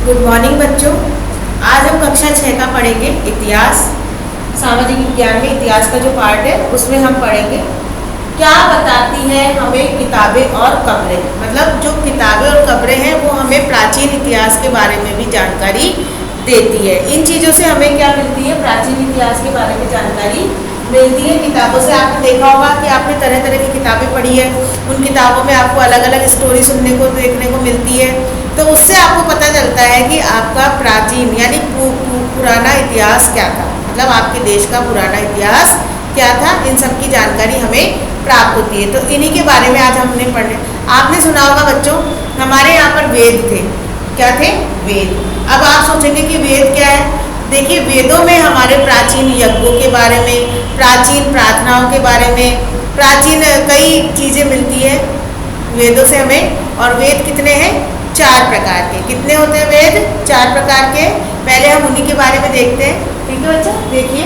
Good morning बच्चों। आज हम कक्षा 6 का पढ़ेंगे इतिहास। सामाजिक विज्ञान में इतिहास का जो पार्ट है उसमें हम पढ़ेंगे क्या बताती है हमें किताबें और कब्रें। मतलब जो किताबें और कब्रें हैं वो हमें प्राचीन इतिहास के बारे में भी जानकारी देती है। इन चीज़ों से हमें क्या मिलती है? प्राचीन इतिहास के बारे में जानकारी मिलती है किताबों से। आपने देखा होगा कि आपने तरह तरह की किताबें पढ़ी है, उन किताबों में आपको अलग अलग स्टोरी सुनने को देखने को मिलती है, तो उससे आपको पता चलता है कि आपका प्राचीन यानी पुराना इतिहास क्या था। मतलब आपके देश का पुराना इतिहास क्या था, इन सब की जानकारी हमें प्राप्त होती है। तो इन्हीं के बारे में आज हमने पढ़ने। आपने सुना होगा बच्चों, हमारे यहाँ पर वेद थे। क्या थे? वेद। अब आप सोचेंगे कि वेद क्या है। देखिए, वेदों में हमारे प्राचीन यज्ञों के बारे में, प्राचीन प्रार्थनाओं के बारे में, प्राचीन कई चीज़ें मिलती है वेदों से हमें। और वेद कितने हैं? 4 प्रकार के। कितने होते हैं वेद? 4 प्रकार के। पहले हम उन्हीं के बारे में देखते हैं। ठीक है बच्चों, देखिए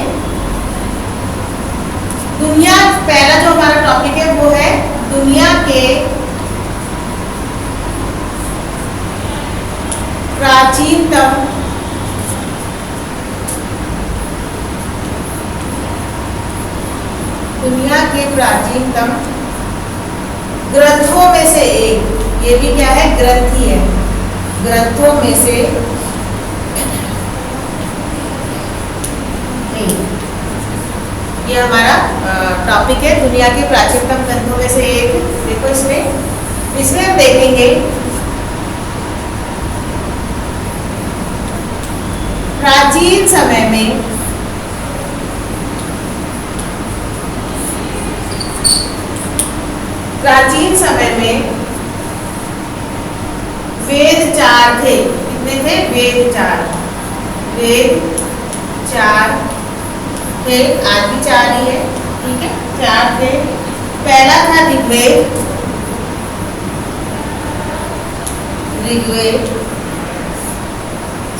दुनिया, पहला जो हमारा टॉपिक है वो है दुनिया के प्राचीनतम ग्रंथों में से एक। ये भी क्या है? ग्रंथ ही है। ग्रंथों में से एक। ये हमारा टॉपिक है, दुनिया के प्राचीनतम ग्रंथों में से एक। देखो इसमें हम देखेंगे प्राचीन समय में वेद 4 थे। कितने थे? वेद 4 थे। आज भी 4 ही है, ठीक है, 4 थे। पहला था ऋग्वेद,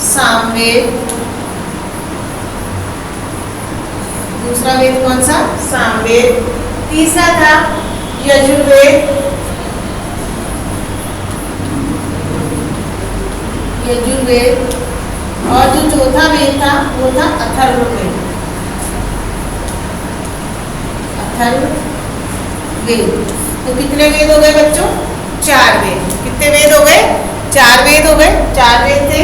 सामवेद। दूसरा वेद कौन सा? सामवेद। तीसरा था यजुर्वेद। और जो चौथा वेद था वो था अथर्ववेद। तो कितने वेद हो गए बच्चों? 4 वेद। कितने वेद हो गए? 4 वेद हो गए। 4 वेद थे।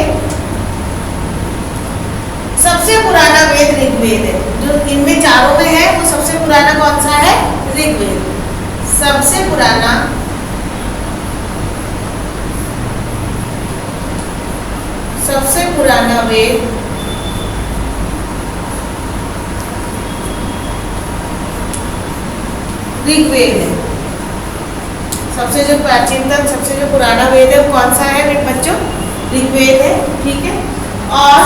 सबसे पुराना वेद ऋग्वेद है। जो इनमें चारों में है वो सबसे पुराना कौन सा है? ऋग्वेद। सबसे पुराना वेद ऋग्वेद है। सबसे जो प्राचीनतम, सबसे जो पुराना वेद है वो कौन सा है बच्चों? ऋग्वेद है। ठीक है। और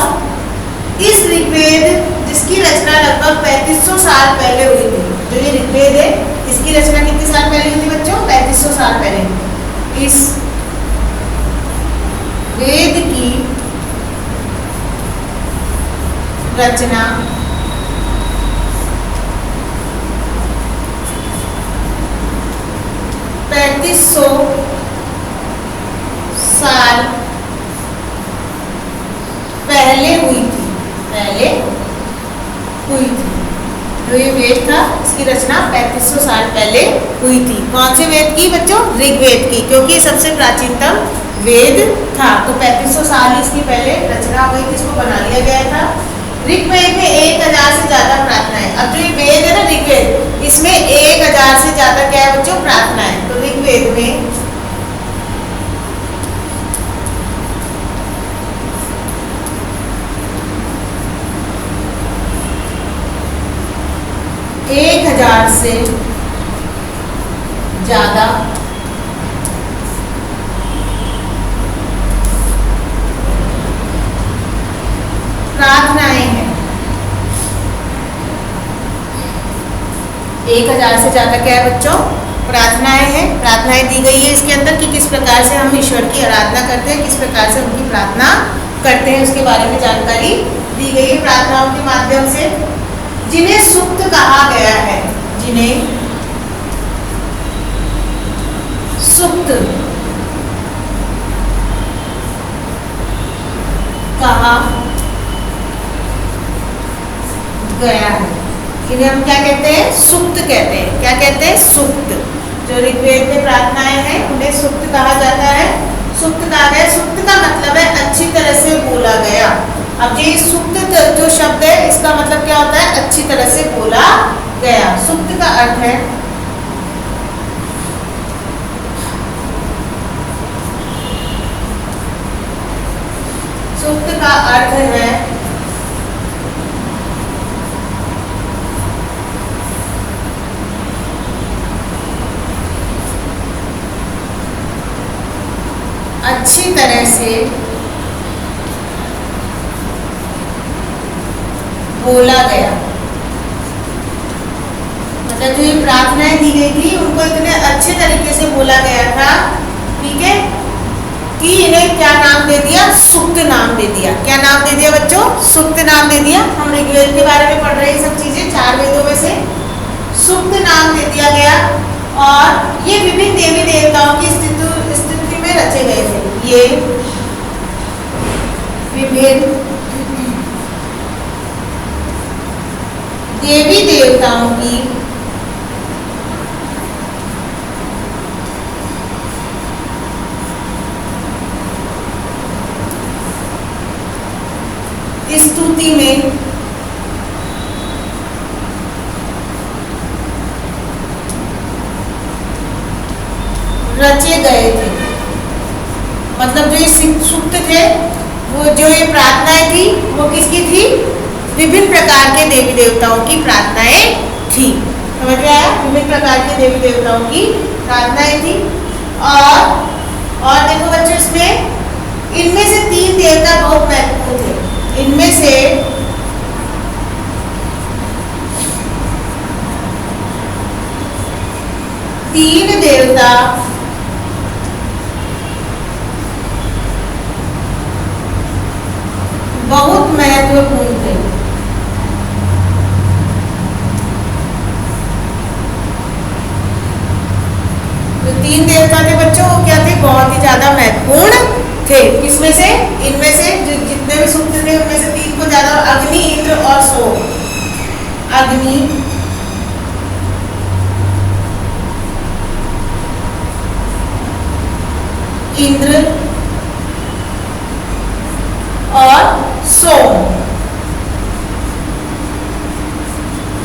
इस ऋग्वेद जिसकी रचना लगभग 3500 साल पहले हुई थी, जो ये ऋग्वेद है इसकी रचना कितने साल पहले हुई थी बच्चों? 3500 साल पहले। इस वेद की रचना 3500 साल पहले हुई थी। जो ये वेद था इसकी रचना 3500 साल पहले हुई थी। कौन से वेद की बच्चों? ऋग्वेद की, क्योंकि सबसे प्राचीनतम वेद था। तो 3500 साल इसकी पहले रचना हुई थी, इसको बना लिया गया था। ऋग्वेद में 1000 से ज्यादा प्रार्थना है। अब जो ये वेद है ना ऋग्वेद, इसमें 1000 से ज्यादा क्या है बच्चों? प्रार्थना है। तो ऋग्वेद में 1000 से ज्यादा प्रार्थनाएं हैं। 1000 से ज्यादा क्या है बच्चों? प्रार्थनाएं हैं। प्रार्थनाएं दी गई है इसके अंदर कि किस प्रकार से हम ईश्वर की आराधना करते हैं, किस प्रकार से उनकी प्रार्थना करते हैं, उसके बारे में जानकारी दी गई है प्रार्थनाओं के माध्यम से। जिन्हें सूक्त कहा गया है, जिन्हें सूक्त कहा गया है। इन्हें हम क्या कहते हैं? सुक्त कहते हैं। क्या कहते हैं? सुक्त। जो ऋग्वेद में प्रार्थनाएं हैं उन्हें सुक्त कहा जाता है। सुक्त कहा गया। सुक्त का मतलब है अच्छी तरह से बोला गया। अब ये सुक्त जो शब्द है इसका मतलब क्या होता है? अच्छी तरह से बोला गया। सुक्त का अर्थ है सुक्त का अर्थ है अच्छी तरह से बोला गया। मतलब जो ये प्रार्थनाएं दी गई थी उनको इतने अच्छे तरीके से बोला गया था, ठीक है, कि इन्हें क्या नाम दे दिया? सुक्त नाम दे दिया। क्या नाम दे दिया बच्चों? सुक्त नाम दे दिया। हम ऋग्वेद के बारे में पढ़ रहे हैं सब चीजें, 4 वेदों में से सुक्त नाम दे दिया गया। और ये विभिन्न देवी देवताओं की स्थिति में रचे गए थे। ये विभिन्न देवी देवताओं की स्तुति में रचे गए थे। मतलब जो ये सुक्त थे, वो जो ये प्रार्थनाएं थी वो किसकी थी? विभिन्न प्रकार के देवी देवताओं की प्रार्थनाएं थी। समझ में आया? विभिन्न प्रकार के देवी देवताओं की प्रार्थनाएं थी। और देखो बच्चों, इसमें इनमें से 3 देवता बहुत महत्वपूर्ण थे। इनमें से 3 देवता बहुत महत्वपूर्ण थे। जो 3 देवता थे बच्चों, वो क्या थे? बहुत ही ज्यादा महत्वपूर्ण थे। किसमें से? इनमें से जितने भी सुक्त थे उनमें से 3 को ज्यादा, अग्नि, इंद्र और सोम। अग्नि, इंद्र और सोम।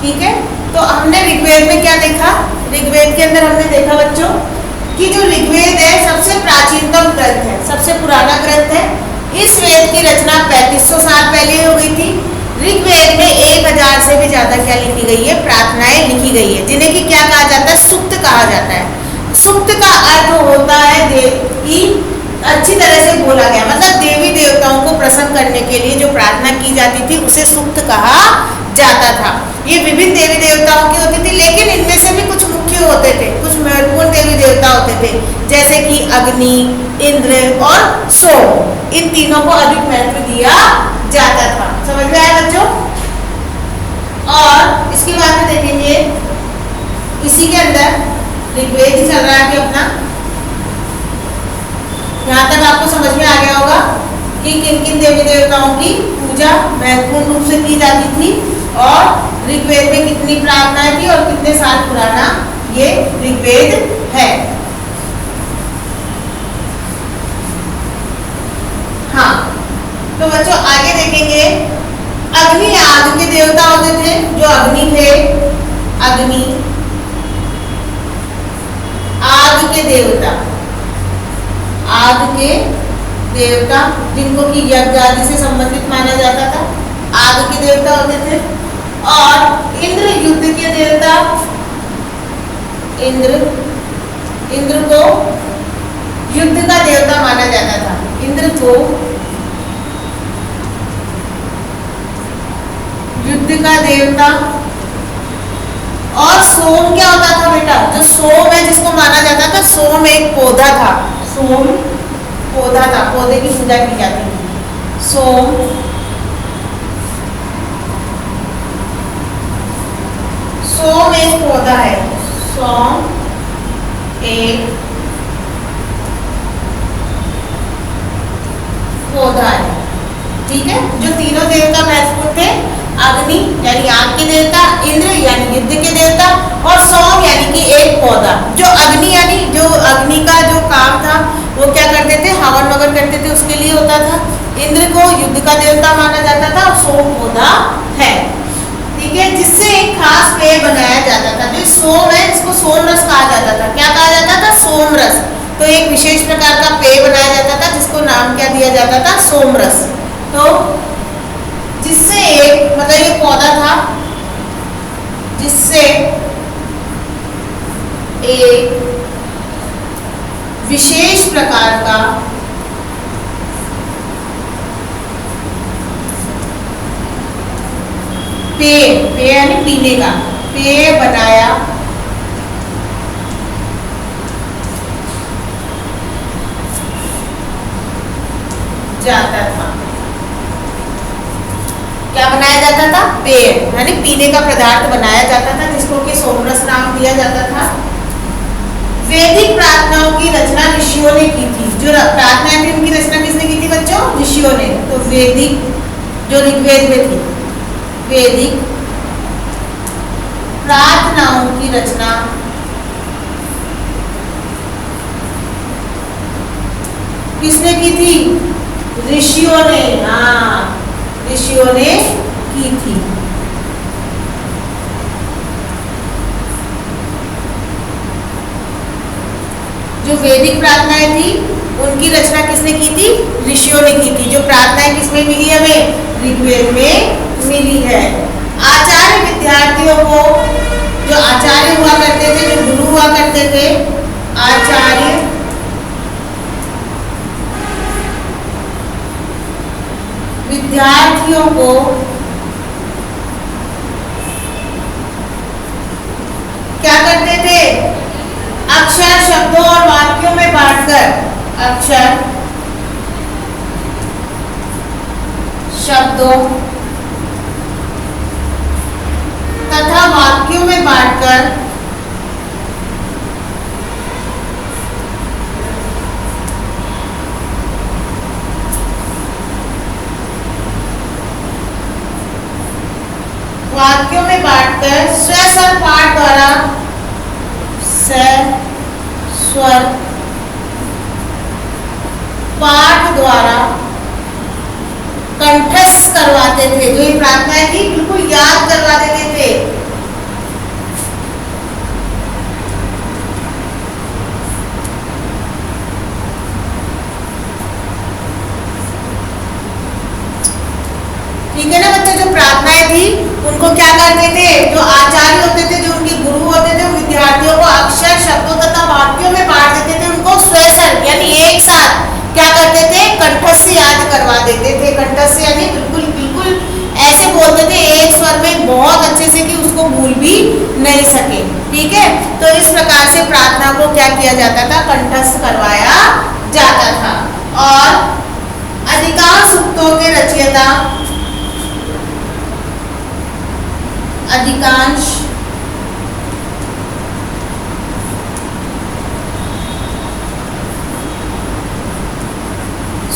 ठीक है, तो हमने ऋग्वेद में क्या देखा? ऋग्वेद के अंदर हमने देखा बच्चों कि जो ऋग्वेद है सबसे प्राचीनतम ग्रंथ है, सबसे पुराना ग्रंथ है। इस वेद की रचना 3500 साल पहले हो गई थी। ऋग्वेद में 1000 से भी ज्यादा क्या लिखी गई है? प्रार्थनाएं लिखी गई है, जिन्हें कि क्या कहा जाता है? सुक्त कहा जाता है। सुक्त का अर्थ होता है कि अच्छी तरह से बोला गया। मतलब देवी देवताओं को प्रसन्न करने के लिए जो प्रार्थना की जाती थी उसे सुक्त कहा जाता था। ये विभिन्न देवी देवताओं की होती थी, लेकिन इनमें से भी कुछ मुख्य होते थे, कुछ महत्वपूर्ण देवी देवता होते थे, जैसे कि अग्नि, इंद्र और सोम। इन तीनों को अधिक महत्व दिया जाता था। समझ में आया बच्चों? और इसके बाद में देखेंगे, इसी के अंदर ऋग्वेद ही चल रहा है कि अपना, यहाँ तक आपको समझ में आ गया होगा कि किन किन देवी देवताओं की पूजा महत्वपूर्ण रूप से की जाती थी और ऋग्वेद में कितनी प्रार्थनाएं थी और कितने साल पुराना ये ऋग्वेद है। हाँ, तो बच्चों आगे देखेंगे, अग्नि आग के देवता होते थे। जो अग्नि थे, अग्नि आग के देवता, आग के देवता जिनको कि यज्ञ आदि से संबंधित माना जाता था, आग के देवता होते थे। और इंद्र युद्ध के देवता, इंद्र को युद्ध का देवता माना जाता था। इंद्र को युद्ध का देवता। और सोम क्या होता था बेटा? जो सोम है जिसको माना जाता था, सोम एक पौधा था। सोम पौधा था, पौधे की पूजा की जाती थी। सोम एक पौधा है। सोम एक पौधा है, ठीक ठीक है। जो तीनों देवता महत्वपूर्ण थे, अग्नि यानी आग के देवता, इंद्र यानी युद्ध के देवता, और सोम यानी कि एक पौधा। जो अग्नि यानी जो अग्नि का जो काम था वो क्या करते थे, हवन वगन करते थे, उसके लिए होता था। इंद्र को युद्ध का देवता माना जाता था, और सोम पौधा है, ठीक है, जिससे एक खास पेय बनाया जाता था। जो सोम है इसको सोम रस कहा जाता था। क्या कहा जाता था, सोम रस। तो एक विशेष प्रकार का पेय बनाया जाता था जिसको नाम क्या दिया जाता था, सोम रस। तो जिससे एक मतलब ये पौधा था जिससे एक विशेष प्रकार का पेय, पेय यानी पीने का, पेय बनाया जाता था। क्या बनाया जाता था, पेय यानी पीने का पदार्थ बनाया जाता था जिसको कि सोमरस नाम दिया जाता था। वैदिक प्रार्थनाओं की रचना ऋषियों ने की थी। जो प्रार्थनाएं थी उनकी रचना किसने की थी बच्चों, ऋषियों ने। तो वैदिक जो ऋग्वेद में थी, वैदिक प्रार्थनाओं की रचना किसने की थी, ऋषियों ने। हाँ, ऋषियों ने की थी। जो वैदिक प्रार्थनाएं थी उनकी रचना किसने की थी, ऋषियों ने की थी। जो प्रार्थनाएं किसमें मिली हमें, ऋग्वेद में मिली है। आचार्य विद्यार्थियों को, जो आचार्य हुआ करते थे, जो गुरु हुआ करते थे, आचार्य विद्यार्थियों को क्या करते थे, अक्षर शब्दों और वाक्यों में बांटकर, अक्षर शब्दों तथा वाक्यों में बांटकर स्वस्वर पाठ द्वारा, स्वर पाठ द्वारा कंठस्थ करवाते थे। जो ये प्रार्थनाएं थी बिल्कुल याद करवा देते थे। ठीक है ना बच्चे। जो प्रार्थनाएं थी उनको क्या करते थे, जो आचार्य होते थे, जो उनके गुरु होते थे, विद्यार्थियों को अक्षर शब्दों तथा वाक्यों में बांट देते थे। उनको स्वैसर यानी एक साथ क्या करते थे, कंठस्थ याद करवा देते थे। कंठस्थ यानी बिल्कुल बिल्कुल ऐसे बोलते थे एक स्वर में बहुत अच्छे से कि उसको भूल भी नहीं सके। ठीक है, तो इस प्रकार से प्रार्थना को क्या किया जाता था, कंठस्थ करवाया जाता था। और अधिकांश सूक्तों के रचयिता, अधिकांश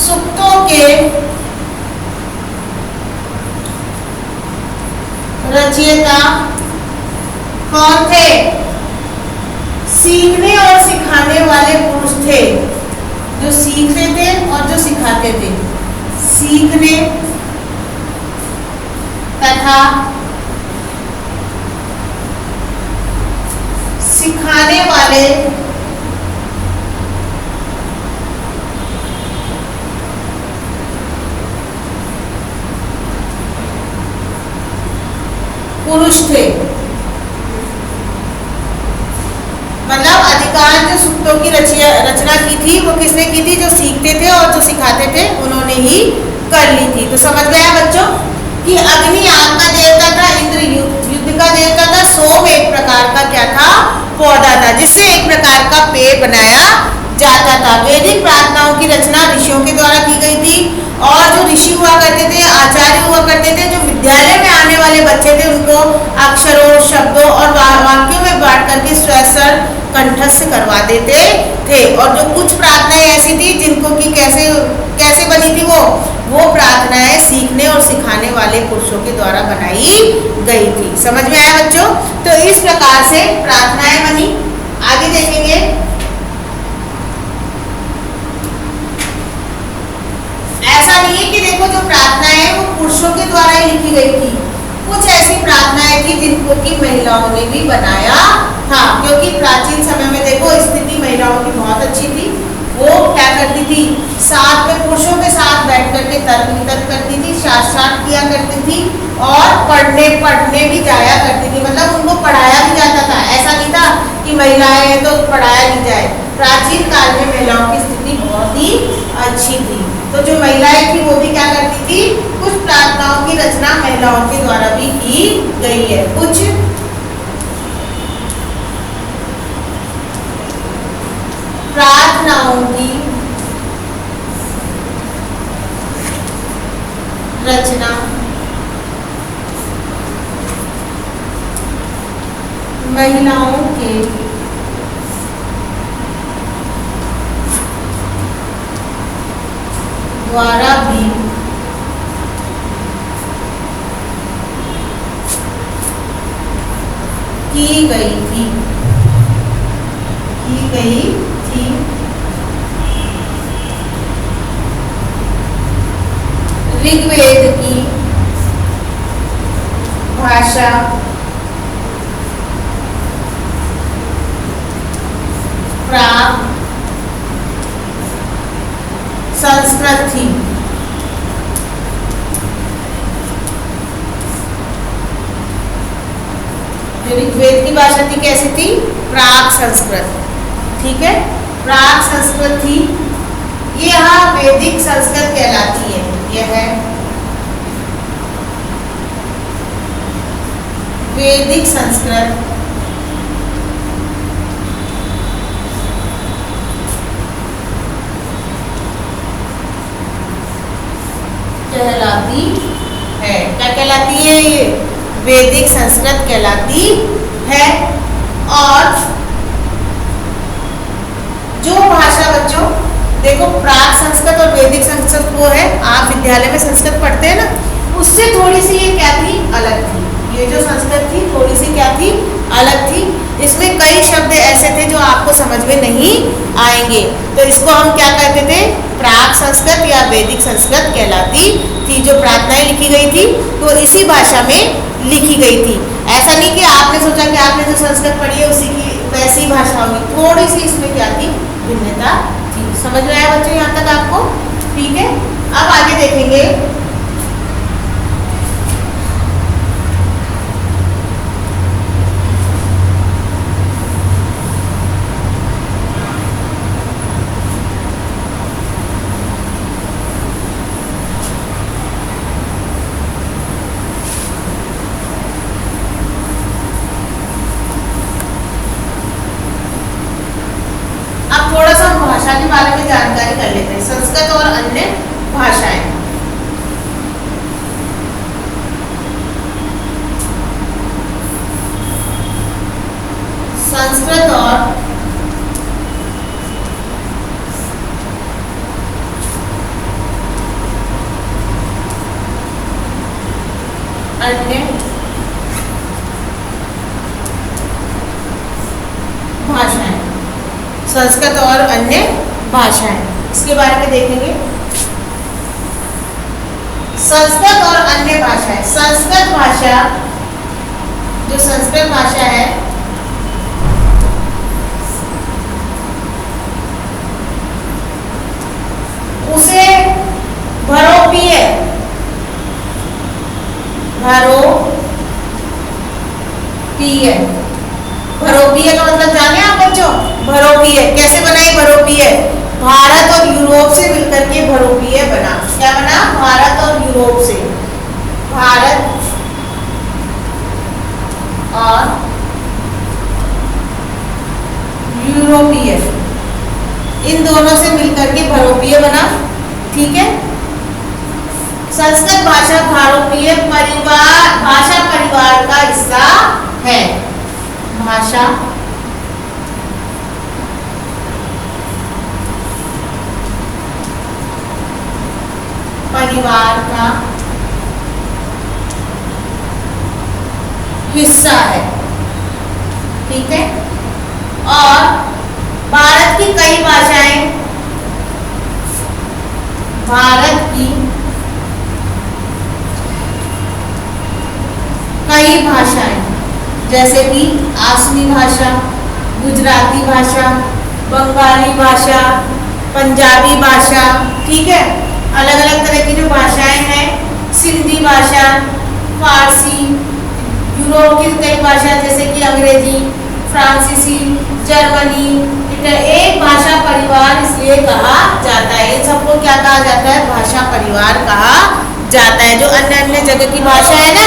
सूक्तों के रचयिता कौन थे, सीखने और सिखाने वाले पुरुष थे। जो सीखते थे और जो सिखाते थे, सीखने तथा सिखाने वाले पुरुष थे। मतलब अधिकांश जो सूक्तों की रचना की थी वो किसने की थी, जो सीखते थे और जो सिखाते थे उन्होंने ही कर ली थी। तो समझ गया बच्चों कि अग्नि आग का देवता था, इंद्र युद्ध का देवता था, सोम एक प्रकार का क्या था, पौधा था, जिससे एक प्रकार का पेय बनाया जाता था। वैदिक प्रार्थनाओं की रचना ऋषियों के द्वारा की गई थी। और जो ऋषि हुआ करते थे, आचार्य हुआ करते थे, जो विद्यालय में आने वाले बच्चे थे उनको अक्षरों शब्दों और वाक्यों में बांट करके स्वैसर कंठस्थ करवा देते थे। और जो कुछ प्रार्थनाएं ऐसी थी जिनको कि कैसे कैसे बनी थी वो प्रार्थनाएं सीखने और सिखाने वाले पुरुषों के द्वारा बनाई गई थी। समझ में आया बच्चों? तो इस प्रकार से प्रार्थनाएं बनी। आगे देखेंगे, ऐसा नहीं है कि देखो जो प्रार्थनाएं हैं वो पुरुषों के द्वारा ही लिखी गई थी, कुछ ऐसी प्रार्थनाएं थी जिनको की महिलाओं ने भी बनाया था, क्योंकि प्राचीन समय में देखो स्थिति महिलाओं की बहुत अच्छी थी। वो क्या करती थी, साथ में पुरुषों के साथ बैठ करके तर्क वितर्क करती थी, शास्त्रार्थ किया करती थी और पढ़ने भी जाया करती थी। मतलब उनको पढ़ाया भी जाता था, ऐसा नहीं था कि महिलाएं हैं तो पढ़ाया नहीं जाए। प्राचीन काल में महिलाओं की स्थिति बहुत ही अच्छी थी। तो जो महिलाएं थी वो भी क्या करती थी, कुछ प्रार्थनाओं की रचना महिलाओं के द्वारा भी की गई है। कुछ प्रार्थनाओं की रचना महिलाओं के द्वारा भी की गई थी। ऋग्वेद की भाषा प्राक संस्कृत थी। ऋग्वेद की भाषा थी, कैसी थी, प्राक संस्कृत। ठीक है, प्राक संस्कृत थी। ये यहाँ वैदिक संस्कृत कहलाती है। यह है वैदिक संस्कृत। कहलाती है। क्या कहलाती है? ये वैदिक संस्कृत कहलाती है। और जो भाषा बच्चों देखो प्राक संस्कृत और वैदिक संस्कृत वो है, आप विद्यालय में संस्कृत पढ़ते हैं ना, उससे थोड़ी सी ये क्या थी, अलग थी। ये जो संस्कृत थी थोड़ी सी क्या थी, अलग थी। इसमें कई शब्द ऐसे थे जो आपको समझ में नहीं आएंगे, तो इसको हम क्या कहते थे, प्राक संस्कृत या वैदिक संस्कृत कहलाती थी। जो प्रार्थनाएं लिखी गई थी तो इसी भाषा में लिखी गई थी। ऐसा नहीं कि आपने सोचा कि आपने जो संस्कृत पढ़ी है उसी की वैसी भाषा होगी, थोड़ी सी इसमें क्या थी, भिन्नता थी। समझ में आया बच्चों यहाँ तक आपको? ठीक है, अब आगे देखेंगे। थोड़ा सा भाषा के बारे में जानकारी कर लेते हैं, संस्कृत और अन्य भाषाएं। संस्कृत और अन्य भाषाएं। संस्कृत और अन्य भाषाएं, इसके बारे में देखेंगे। संस्कृत और अन्य भाषाएं। संस्कृत भाषा, जो संस्कृत भाषा है उसे भरोपीय भरोपीय का मतलब जाने आप बच्चों? भरोपीय कैसे बनाई? भरोपीय भारत और यूरोप से मिलकर के भरोपीय बना। क्या बना? भारत और यूरोप से। भारत और यूरोपीय, इन दोनों से मिलकर के भरोपीय बना। ठीक है, संस्कृत भाषा भारोपीय भाषा परिवार का हिस्सा है। भाषा परिवार का हिस्सा है। ठीक है। और भारत की कई भाषाएं, भारत की कई भाषाएं जैसे कि आसमी भाषा, गुजराती भाषा, बंगाली भाषा, पंजाबी भाषा, ठीक है, अलग अलग तरह की जो भाषाएं हैं, सिंधी भाषा, फारसी, यूरोप की कई भाषा जैसे कि अंग्रेजी, फ्रांसीसी, जर्मनी, एक भाषा परिवार इसलिए कहा जाता है। इन सबको क्या कहा जाता है? भाषा परिवार कहा जाता है। जो अन्य अन्य जगह की भाषा है ना,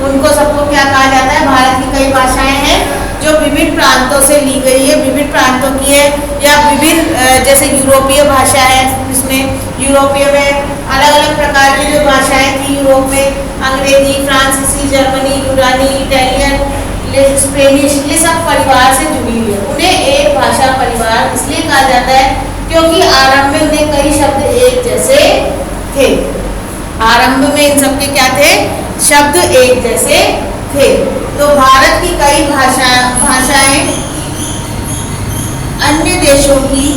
उनको सबको क्या कहा जाता है? भारत की कई भाषाएं हैं जो विभिन्न प्रांतों से ली गई है, विभिन्न प्रांतों की है, या विभिन्न जैसे यूरोपीय भाषा है, इसमें यूरोपीय में अलग अलग प्रकार की जो भाषाएं थी यूरोप में, अंग्रेजी, फ्रांसीसी, जर्मनी, यूनानी, इटालियन, स्पेनिश, ये सब परिवार से जुड़ी हुई है। उन्हें एक भाषा परिवार इसलिए कहा जाता है क्योंकि आरंभ में उन्हें कई शब्द एक जैसे थे। आरंभ में इन सब के क्या थे? शब्द एक जैसे थे। तो भारत की कई भाषाएं अन्य देशों की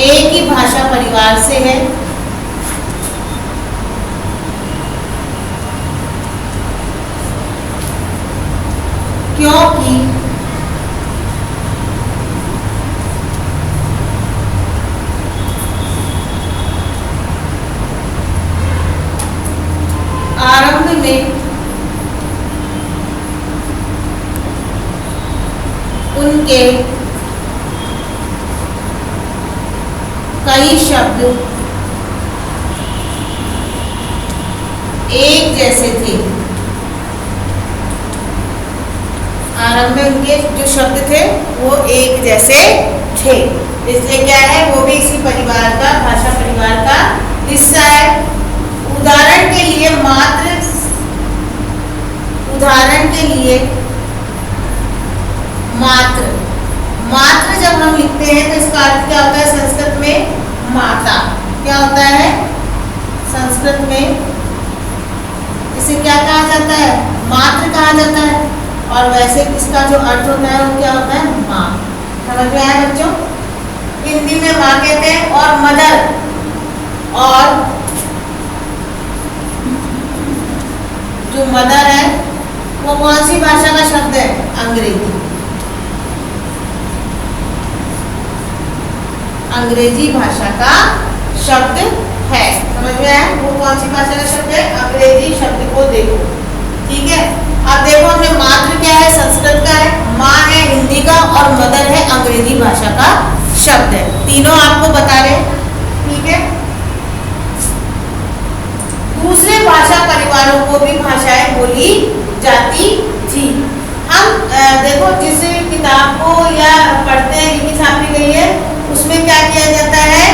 एक ही भाषा परिवार से है। क्योंकि आरंभ में उनके कई शब्द एक जैसे थे। आरंभ में उनके जो शब्द थे वो एक जैसे थे, इसलिए क्या है? वो भी इसी परिवार का, भाषा परिवार का हिस्सा है। उदाहरण के लिए मात्र जब हम लिखते हैं तो इसका अर्थ क्या होता है? संस्कृत में माता क्या होता है? संस्कृत में इसे क्या कहा जाता है? मात्र कहा जाता है। और वैसे इसका जो अर्थ होता है वो क्या होता है? माँ। समझ में आया बच्चों? हिंदी में माँ कहते हैं। और मदर, और जो मदर है वो कौन सी भाषा का शब्द है? अंग्रेजी। अंग्रेजी भाषा का शब्द है। समझ में आया? वो कौन सी भाषा का शब्द है? अंग्रेजी शब्द को देखो। ठीक है। अब देखो, हमने मात्र क्या है? संस्कृत का है, माँ है हिंदी का, और मदर है अंग्रेजी भाषा का शब्द है। तीनों आपको बता रहे। ठीक है। दूसरे भाषा परिवारों को भी भाषाएं बोली जाती थी। हम देखो, जिस किताब को या पढ़ते हैं, लिखी छापी गई है, उसमें क्या किया जाता है?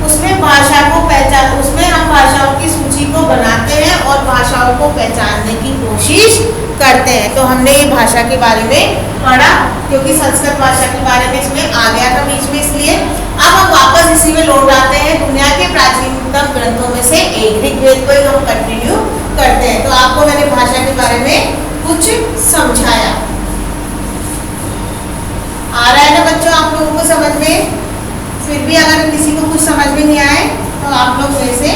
उसमें भाषा को पहचान, उसमें हम भाषाओं की सूची को बनाते हैं और भाषाओं को पहचानने की कोशिश करते हैं। तो हमने ये भाषा के बारे में पढ़ा क्योंकि संस्कृत भाषा के बारे में इसमें आ गया था बीच में, इसलिए अब हम वापस इसी में लौट आते हैं। दुनिया के प्राचीनतम ग्रंथों में से एक ऋग्वेद को ही हम कंटिन्यू करते हैं। तो आपको मैंने भाषा के बारे में कुछ समझाया। आ रहा है ना बच्चों आप लोगों को समझ में? फिर भी अगर किसी को कुछ समझ में नहीं आए तो आप लोग मेरे से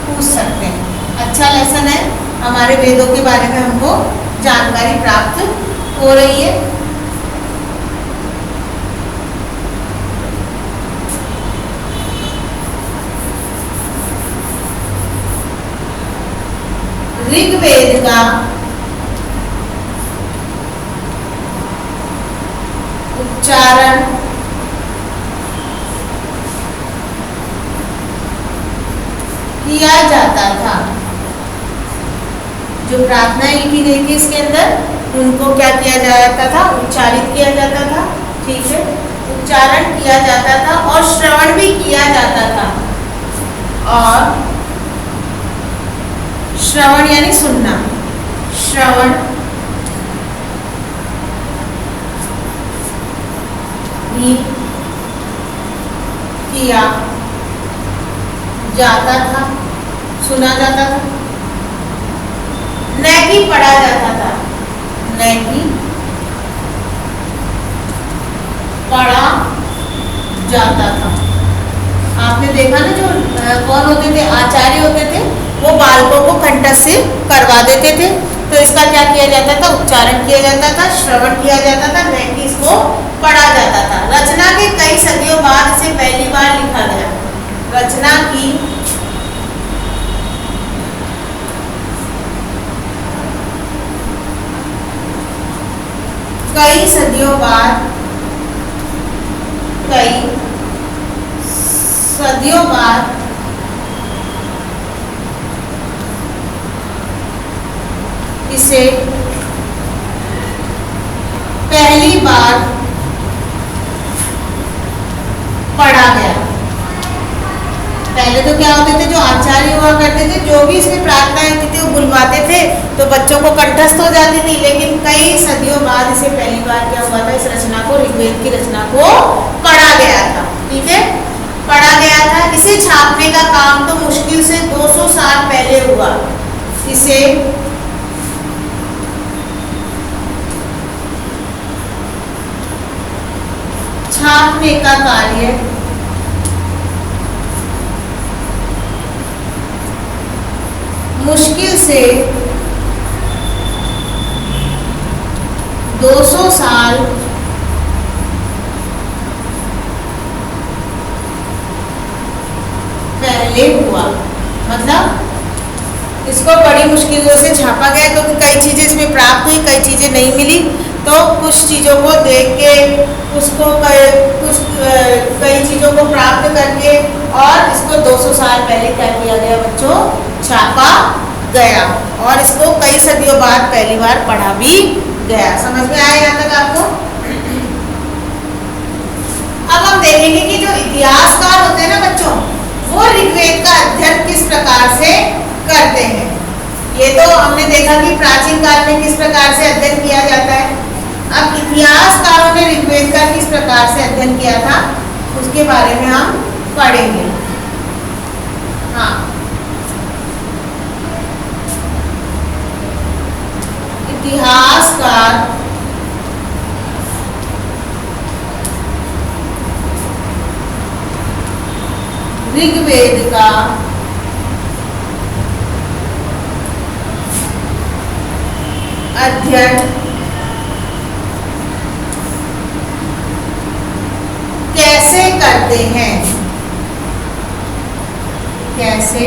पूछ सकते हैं। अच्छा लेसन है, हमारे वेदों के बारे में हमको जानकारी प्राप्त हो रही है। ऋग्वेद का उच्चारण किया जाता था। जो प्रार्थनाएं लिखी गई थी इसके अंदर, उनको क्या किया जाता था? उच्चारित किया जाता था। ठीक है, उच्चारण किया जाता था और श्रवण भी किया जाता था। और श्रवण यानी सुनना, श्रवण भी किया जाता था, सुना जाता था, न कि पढ़ा जाता था, न कि पढ़ा जाता था। आपने देखा ना, जो कौन होते थे, आचार्य होते थे, वो बालकों को कंठस्थ से करवा देते थे। तो इसका क्या किया जाता था, उच्चारण किया जाता था, श्रवण किया जाता था, न कि इसको पढ़ा जाता था। रचना के कई सदियों बाद इसे पहली बार लिखा गया। रचना की कई सदियों बाद, कई सदियों बाद इसे पहली बार पढ़ा गया। पहले तो क्या होते थे, जो आचार्य हुआ करते थे, जो भी इसमें प्रार्थनाएं होती थी वो बुलवाते थे, तो बच्चों को कंठस्थ हो जाती थी। लेकिन कई सदियों बाद इसे पहली बार क्या हुआ था, इस रचना को, ऋग्वेद की रचना को पढ़ा गया था। ठीक है, पढ़ा गया था। इसे छापने का काम तो मुश्किल से 200 साल पहले हुआ। इसे छापने का कार्य मुश्किल से 200 साल पहले हुआ। मतलब इसको बड़ी मुश्किलों से छापा गया, क्योंकि कई चीज़ें इसमें प्राप्त हुई, कई चीज़ें नहीं मिली। तो कुछ चीज़ों को देख के, उसको कई चीज़ों को प्राप्त करके, और इसको 200 साल पहले क्या किया गया बच्चों, छापा गया। और इसको कई सदियों बाद पहली बार पढ़ा भी गया। समझ में आया यहाँ तक आपको? अब हम देखेंगे कि जो इतिहासकार होते हैं ना बच्चों, वो ऋग्वेद का अध्ययन किस प्रकार से करते हैं। ये तो हमने देखा कि प्राचीन काल में किस प्रकार से अध्ययन किया जाता है। अब इतिहासकारों ने ऋग्वेद का किस प्रकार से अध्ययन किया था, उसके बारे में हम पढ़ेंगे। हाँ, इतिहासकार ऋग्वेद का अध्ययन कैसे करते हैं, कैसे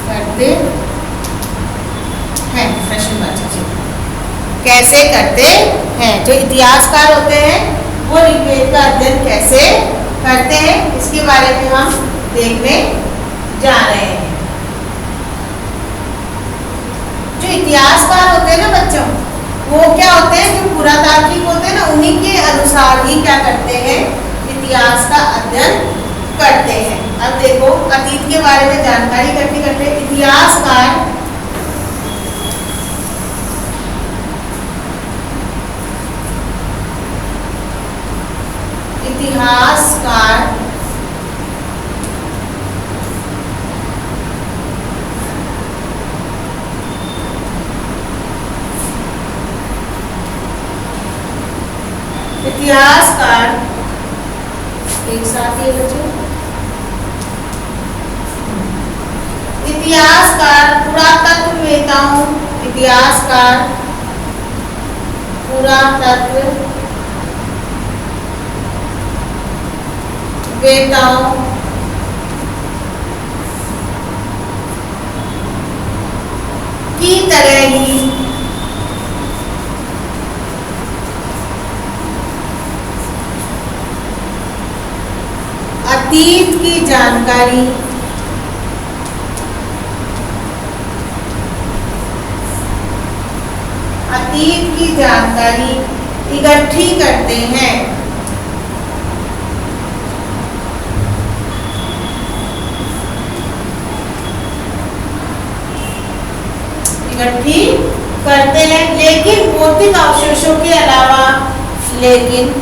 करते हैं, प्रश्नवाचक, कैसे करते हैं। जो इतिहासकार होते हैं वो ऋग्वेद का अध्ययन कैसे करते हैं, इसके बारे में हम देखने जा रहे हैं। जो इतिहासकार होते हैं ना बच्चों, वो क्या होते हैं, जो पुरातात्विक होते हैं ना, उन्हीं के अनुसार ही क्या करते हैं, इतिहास का अध्ययन करते हैं। अब देखो, अतीत के बारे में जानकारी इकट्ठी करते हैं। इतिहासकार इतिहासकार एक साथ ये बच्चों, इतिहासकार पुरातत्ववेताओं, इतिहासकार पुरातत्ववेताओं की तरह ही अतीत की जानकारी इकट्ठी करते हैं। करते हैं, लेकिन भौतिक अवशेषों के अलावा, लेकिन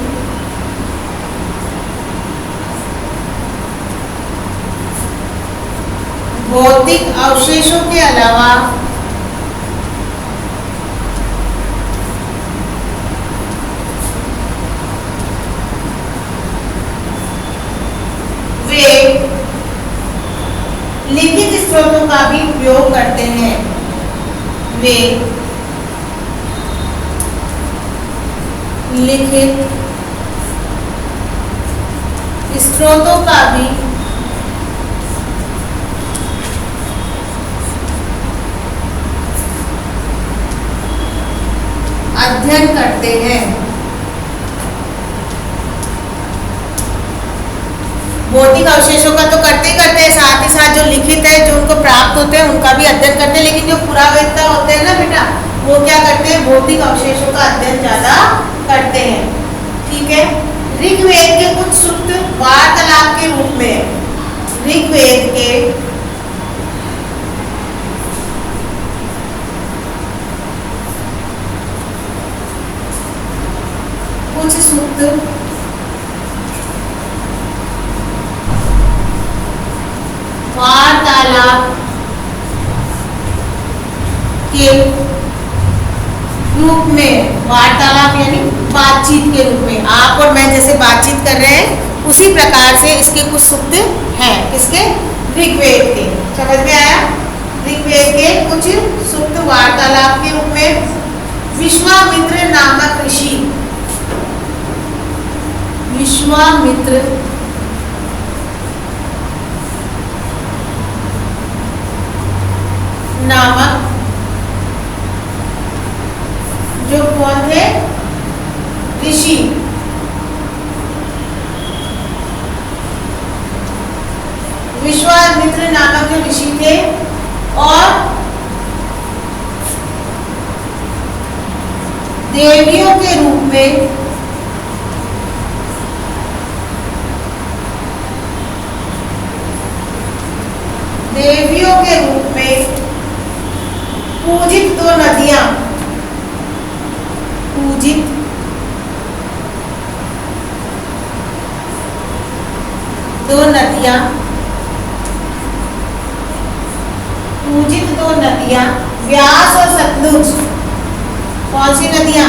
भौतिक अवशेषों के अलावा वे लिखित स्रोतों का भी उपयोग करते हैं। वे लिखित स्रोतों का भी अध्ययन करते हैं। भौतिक अवशेषों का तो करते ही करते हैं, साथ ही साथ जो लिखित है, जो उनको प्राप्त होते हैं, उनका भी अध्ययन करते हैं। लेकिन जो पुरावेत्ता होते हैं ना बेटा, वो क्या करते हैं, भौतिक अवशेषों का अध्ययन ज्यादा करते हैं। ठीक है। ऋग्वेद के कुछ सूक्त वार्तालाप के रूप में, ऋग्वेद के कुछ सूक्त वार्तालाप के रूप में, वार्तालाप यानी बातचीत के रूप में, आप और मैं जैसे बातचीत कर रहे हैं उसी प्रकार से इसके कुछ सूक्त हैं। किसके? ऋग्वेद के। समझ में आया? ऋग्वेद के कुछ सूक्त वार्तालाप के रूप में, विश्वामित्र नामक ऋषि, विश्वामित्र नामक, जो कौन थे? ऋषि। विश्वामित्र नामक जो ऋषि थे, और देवियों के रूप में, देवियों के रूप में पूजित दो नदियां, पूजित दो नदियां, पूजित दो नदियां, व्यास और सतलुज। कौन सी नदियां?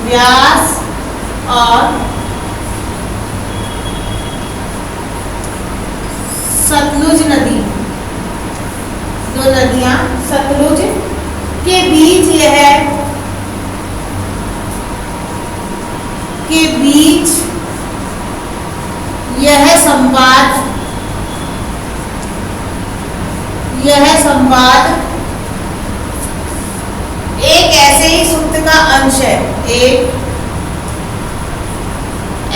व्यास और सतलुज नदी, दो नदियां सतलुज के बीच, यह के बीच यह संवाद, यह संवाद एक ऐसे ही सूक्त का अंश है, एक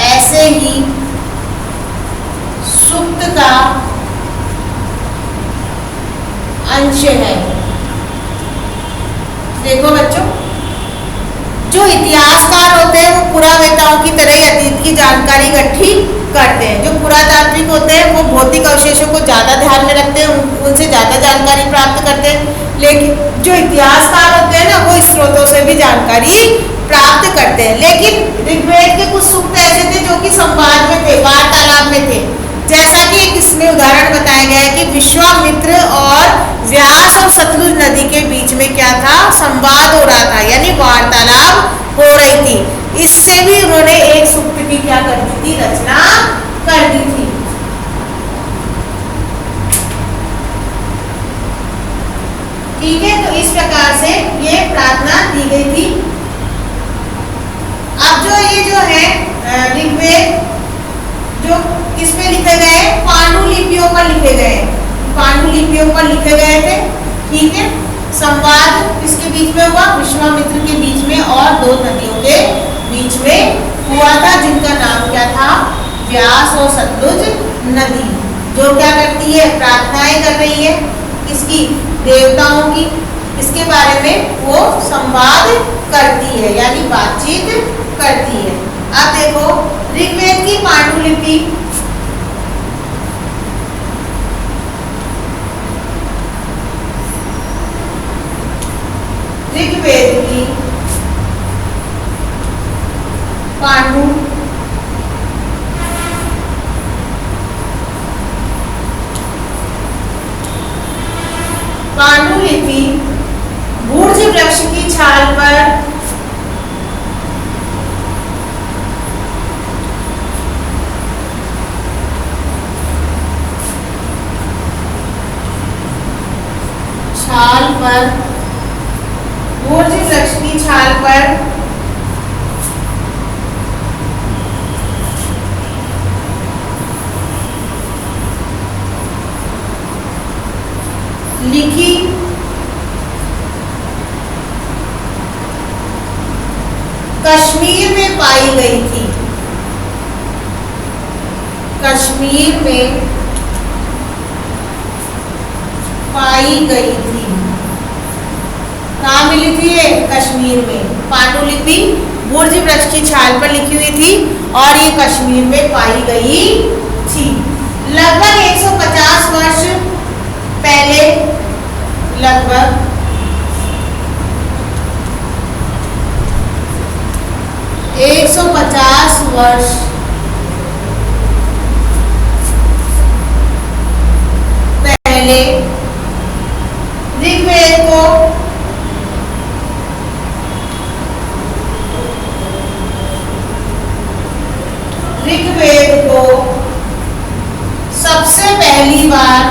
ऐसे ही सूक्त का अंश है। देखो बच्चों, जो इतिहासकार होते हैं वो पुरावेताओं की तरह ही अतीत की जानकारी इकट्ठी करते हैं। जो पुरातात्विक होते हैं वो भौतिक अवशेषों को ज़्यादा ध्यान में रखते हैं, उनसे ज़्यादा जानकारी प्राप्त करते हैं। लेकिन जो इतिहासकार होते हैं ना, वो स्रोतों से भी जानकारी प्राप्त करते हैं। लेकिन ऋग्वेद के कुछ सूक्त ऐसे थे जो कि संवाद में थे, वार्तालाप में थे। जैसा कि एक इसमें उदाहरण बताया गया है कि विश्वामित्र और व्यास और सतलुज नदी के बीच में क्या था? संवाद हो रहा था, यानी वार्तालाप हो रही थी। इससे भी उन्होंने एक सूक्त की क्या कर दी थी? रचना कर दी थी। ठीक है, तो इस प्रकार से ये प्रार्थना दी गई थी। अब जो ये जो है ऋग्वेद, जो किसमें लिखे गए? पांडुलिपियों पर लिखे गए, पांडुलिपियों पर लिखे गए थे। ठीक है, संवाद किसके बीच में हुआ? विश्वामित्र के बीच में और दो नदियों के बीच में हुआ था, जिनका नाम क्या था? व्यास और सतलुज नदी। जो क्या करती है? प्रार्थनाएं कर रही है। किसकी? देवताओं की। इसके बारे में वो संवाद करती है, यानी बातचीत करती है। अब देखो ऋग्वेद की पांडुलिपि, ऋग्वेद लिपि भूर्ज वृक्ष की छाल पर भूर्ज वृक्ष की छाल पर लिखी कश्मीर में पाई गई थी। कश्मीर में पाई गई थी। कहाँ मिली थी ये? कश्मीर में। पांडुलिपि भूर्ज वृक्ष की छाल पर लिखी हुई थी और ये कश्मीर में पाई गई थी। लगभग 150 वर्ष पहले, लगभग 150 वर्ष पहले ऋग्वेद को सबसे पहली बार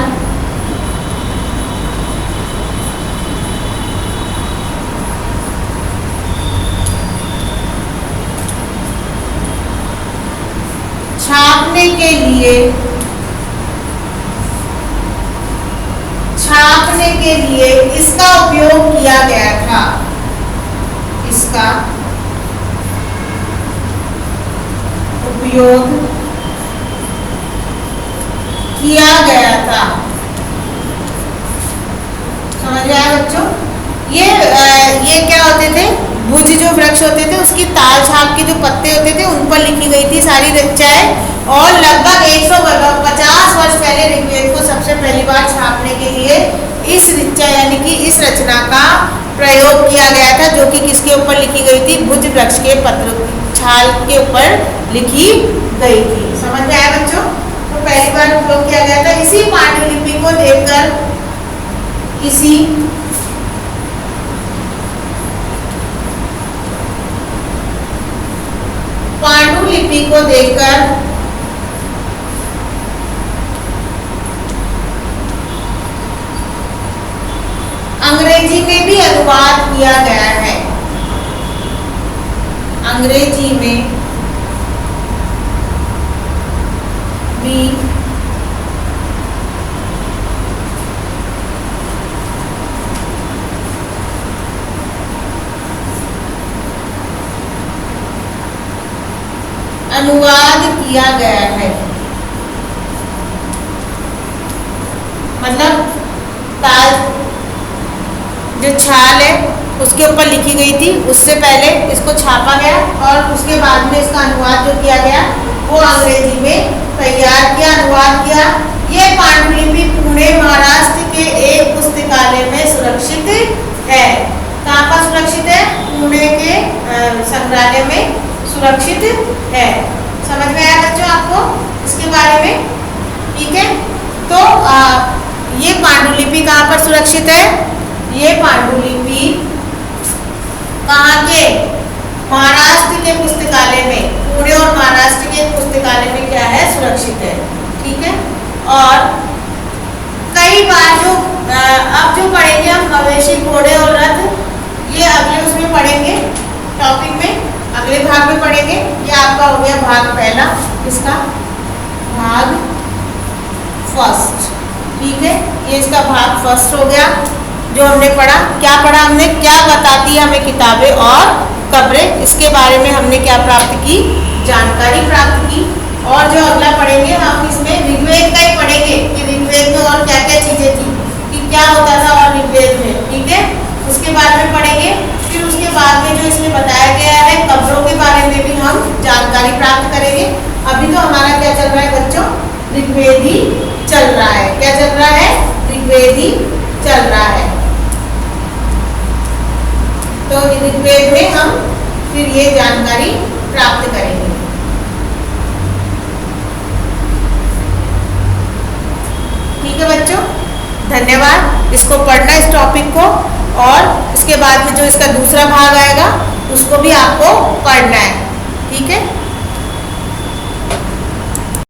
छापने के लिए इसका उपयोग किया गया था। इसका उपयोग किया गया था। समझ में आया बच्चों? ये क्या होते थे? भुज जो वृक्ष होते थे उसकी ताल छाप के जो पत्ते होते थे उन पर लिखी गई थी सारी ऋचाएं और लगभग 150 वर्ष पहले ऋग्वेद को सबसे पहली बार छापने के लिए इस ऋचा यानी कि इस रचना का प्रयोग किया गया था, जो कि किसके ऊपर लिखी गई थी? भुज वृक्ष के पत्र छाल के ऊपर लिखी गई थी। समझ में आया बच्चों? तो पहली बार उपयोग किया गया था। इसी पांडुलिपि को देखकर पांडुलिपि को देखकर अंग्रेजी में भी अनुवाद किया गया है। अंग्रेजी में भी अनुवाद किया गया है। मतलब जो छाल है उसके ऊपर लिखी गई थी, उससे पहले इसको छापा गया और उसके बाद में इसका अनुवाद जो किया गया वो अंग्रेजी में तैयार किया, अनुवाद किया। ये पांडुलिपि पुणे महाराष्ट्र के एक पुस्तकालय में सुरक्षित है। कहाँ पर सुरक्षित है? पुणे के संग्रहालय में सुरक्षित है। समझ में आया बच्चों आपको इसके बारे में? ठीक है। तो ये पांडुलिपि कहाँ पर सुरक्षित है? ये पांडुलिपि कहाँ के? महाराष्ट्र के पुस्तकालय में, पुणे और महाराष्ट्र के पुस्तकालय में क्या है? सुरक्षित है। ठीक है। और कई बार अब जो पढ़ेंगे हम मवेशी, घोड़े और रथ, ये अगले उसमें पढ़ेंगे, टॉपिक में अगले भाग में पढ़ेंगे। ये आपका हो गया भाग पहला, इसका भाग फर्स्ट। ठीक है, ये इसका भाग फर्स्ट हो गया जो हमने पढ़ा। क्या पढ़ा हमने? क्या बताती है हमें किताबें और कब्रें, इसके बारे में हमने क्या प्राप्त की? जानकारी प्राप्त की। और जो अगला पढ़ेंगे हम इसमें ऋग्वेद का ही पढ़ेंगे कि ऋग्वेद में और क्या क्या चीजें थी, कि क्या होता था और ऋग्वेद में। ठीक है, उसके बारे में पढ़ेंगे। फिर उसके बाद में जो इसमें बताया गया है कब्रों के बारे में भी हम जानकारी प्राप्त करेंगे। अभी तो हमारा क्या चल रहा है बच्चों? ऋग्वेद ही चल रहा है। क्या चल रहा है? ऋग्वेद ही चल रहा है। तो ऋग्वेद में हम फिर ये जानकारी प्राप्त करेंगे। ठीक है बच्चों, धन्यवाद। इसको पढ़ना है, इस टॉपिक को, और इसके बाद में जो इसका दूसरा भाग आएगा उसको भी आपको पढ़ना है। ठीक है।